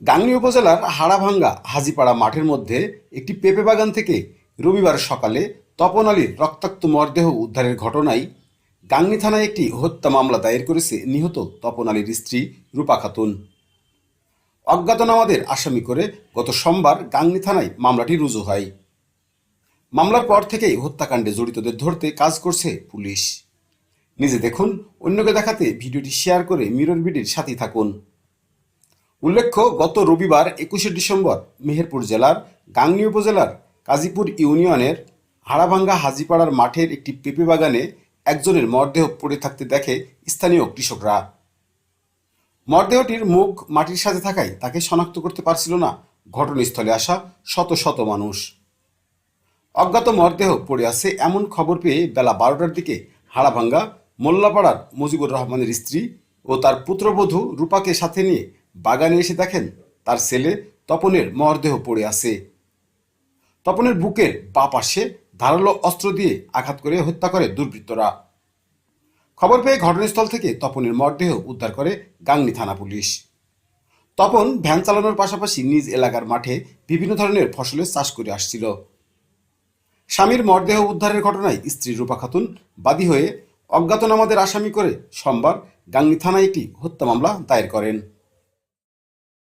গাংনী উপজেলার হাড়াভাঙ্গা হাজীপাড়া মাঠের মধ্যে একটি পেঁপে বাগান থেকে রবিবার সকালে তপন আলীর রক্তাক্ত মরদেহ উদ্ধারের ঘটনায় গাংনী থানায় একটি হত্যা মামলা দায়ের করেছে নিহত তপন আলীর স্ত্রী রূপা খাতুন। অজ্ঞাতনামাদের আসামি করে গত সোমবার গাংনী থানায় মামলাটি রুজু হয়। মামলার পর থেকেই হত্যাকাণ্ডে জড়িতদের ধরতে কাজ করছে পুলিশ। নিজে দেখুন, অন্যকে দেখাতে ভিডিওটি শেয়ার করে মিরর বিডির সাথেই থাকুন। উল্লেখ্য, গত রবিবার 21শে ডিসেম্বর মেহেরপুর জেলার গাংনী উপজেলার কাজীপুর ইউনিয়নের হাড়াভাঙ্গা হাজীপাড়ার মাঠের একটি পেঁপে বাগানে একজনের মরদেহ পড়ে থাকতে দেখে স্থানীয় কৃষকরা। মরদেহটির মুখ মাটির সাথে থাকায় তাকে শনাক্ত করতে পারছিল না ঘটনাস্থলে আসা শত শত মানুষ। অজ্ঞাত মরদেহ পড়ে আছে এমন খবর পেয়ে বেলা 12টার দিকে হাড়াভাঙ্গা মোল্লাপাড়ার মুজিবুর রহমানের স্ত্রী ও তার পুত্রবধূ রূপাকে সাথে নিয়ে বাগানে এসে দেখেন তার ছেলে তপনের মরদেহ পড়ে আছে। তপনের বুকের বাঁ পাশে ধারালো অস্ত্র দিয়ে আঘাত করে হত্যা করে দুর্বৃত্তরা। খবর পেয়ে ঘটনাস্থল থেকে তপনের মরদেহ উদ্ধার করে গাংনী থানা পুলিশ। তপন ভ্যান চালানোর পাশাপাশি নিজ এলাকার মাঠে বিভিন্ন ধরনের ফসলের চাষ করে আসছিল। স্বামীর মরদেহ উদ্ধারের ঘটনায় স্ত্রী রূপা খাতুন বাদী হয়ে অজ্ঞাতনামাদের আসামি করে সোমবার গাংনী থানায় একটি হত্যা মামলা দায়ের করেন।